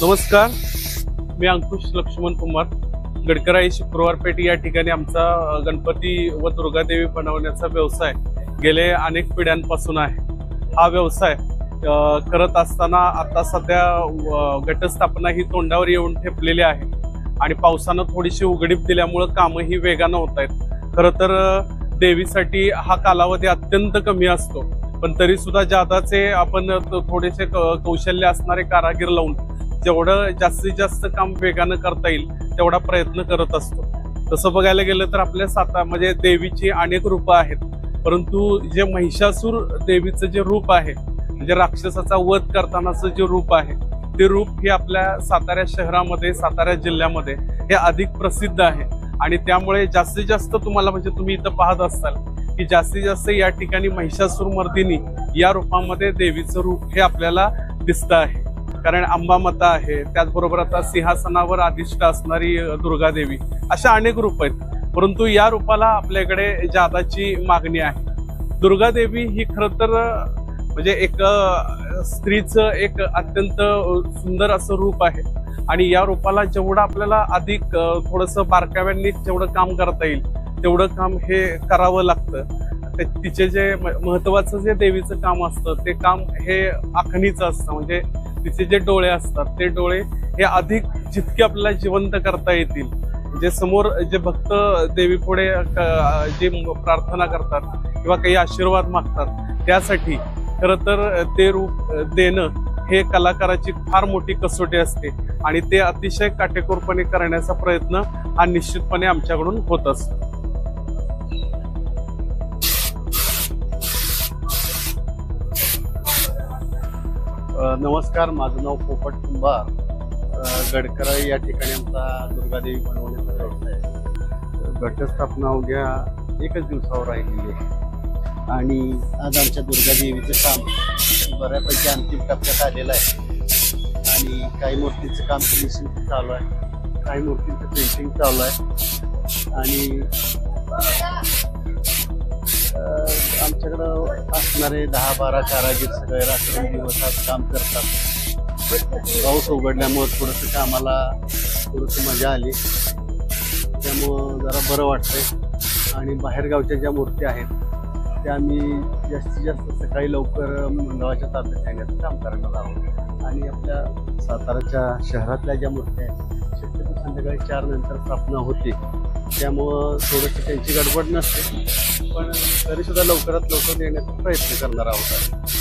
नमस्कार, मी अंकुश लक्ष्मण कुमार. गडकराई शुक्रवार पेठ या ठिकाणी आमचा गणपती व दुर्गादेवी बनवण्याचा व्यवसाय गेले अनेक पिढ्यांपासून आहे. हा व्यवसाय करत असताना आता सध्या घटस्थापना ही तोंडावर येऊन ठेपलेली आहे आणि पावसानं थोडीशी उघडीप दिल्यामुळे कामही वेगानं होत आहेत. खरं तर देवीसाठी हा कालावधी अत्यंत कमी असतो, पण तरी सुद्धा जादाचे आपण थोडेसे कौशल्य असणारे कारागीर लावून जेवढं जास्तीत जास्त काम वेगानं करता येईल तेवढा प्रयत्न करत असतो. तसं बघायला गेलं तर आपल्या म्हणजे देवीची अनेक रूपं आहेत, परंतु जे महिषासूर देवीचं जे रूप आहे, म्हणजे राक्षसाचा वध करतानाचं जे रूप आहे, ते रूप हे आपल्या सातारा शहरामध्ये, सातारा जिल्ह्यामध्ये हे अधिक प्रसिद्ध आहे. आणि त्यामुळे जास्तीत जास्त तुम्हाला म्हणजे तुम्ही इथं पाहत असाल की जास्तीत जास्त या ठिकाणी महिषासूर मर्दिनी या रूपामध्ये देवीचं रूप हे आपल्याला दिसतं आहे. कारण अंबामाता आहे, त्याचबरोबर आता सिंहासनावर अधिष्ठ असणारी दुर्गादेवी, अशा अनेक रूप आहेत, परंतु या रूपाला आपल्याकडे जादाची मागणी आहे. दुर्गादेवी ही खरं तर म्हणजे एक स्त्रीचं एक अत्यंत सुंदर असं रूप आहे आणि या रूपाला जेवढं आपल्याला अधिक थोडंसं बारकाव्यांनी जेवढं काम करता येईल तेवढं काम हे करावं लागतं. तिचे जे महत्वाचं जे देवीचं काम असतं ते काम हे आखणीचं असतं. म्हणजे तिचे जे डोळे असतात ते डोळे हे अधिक जितके आपल्याला जिवंत करता येतील, जे समोर जे भक्त देवी पुढे जे प्रार्थना करतात किंवा काही आशीर्वाद मागतात त्यासाठी खरं तर ते रूप देणं हे कलाकाराची फार मोठी कसोटी असते आणि ते अतिशय काटेकोरपणे करण्याचा प्रयत्न हा निश्चितपणे आमच्याकडून होत असतो. नमस्कार, माझं नाव पोपट कुंभार. गडकराई या ठिकाणी आमचा दुर्गादेवी बनवण्याचा व्यवसाय आहे. घटस्थापना उद्या एकच दिवसावर राहिलेली आहे आणि आज आमच्या दुर्गादेवीचं काम बऱ्यापैकी अंतिम टप्प्यात आलेलं आहे आणि काही मूर्तींचं काम फिनिशिंग चालू आहे, काही मूर्तींचं पेंटिंग चालू आहे आणि आमच्याकडं असणारे 10-12 कारागीर सगळे रात्रंदिवस काम करतात. पाऊस उघडल्यामुळं थोडंसं कामाला थोडंसं मजा आली, त्यामुळं जरा बरं वाटतंय. आणि बाहेरगावच्या ज्या मूर्ती आहेत त्या आम्ही जास्तीत जास्त सकाळी लवकर मंडळाच्या ताब्यात घेण्याचं काम करणार आहोत आणि आपल्या साताराच्या शहरातल्या ज्या मूर्ती आहेत शक्यतो संध्याकाळी 4 नंतर स्थापना होते, त्यामुळं थोडंसं त्यांची गडबड नसते, पण तरीसुद्धा लवकरात लवकर देण्याचा प्रयत्न करणार आहोत.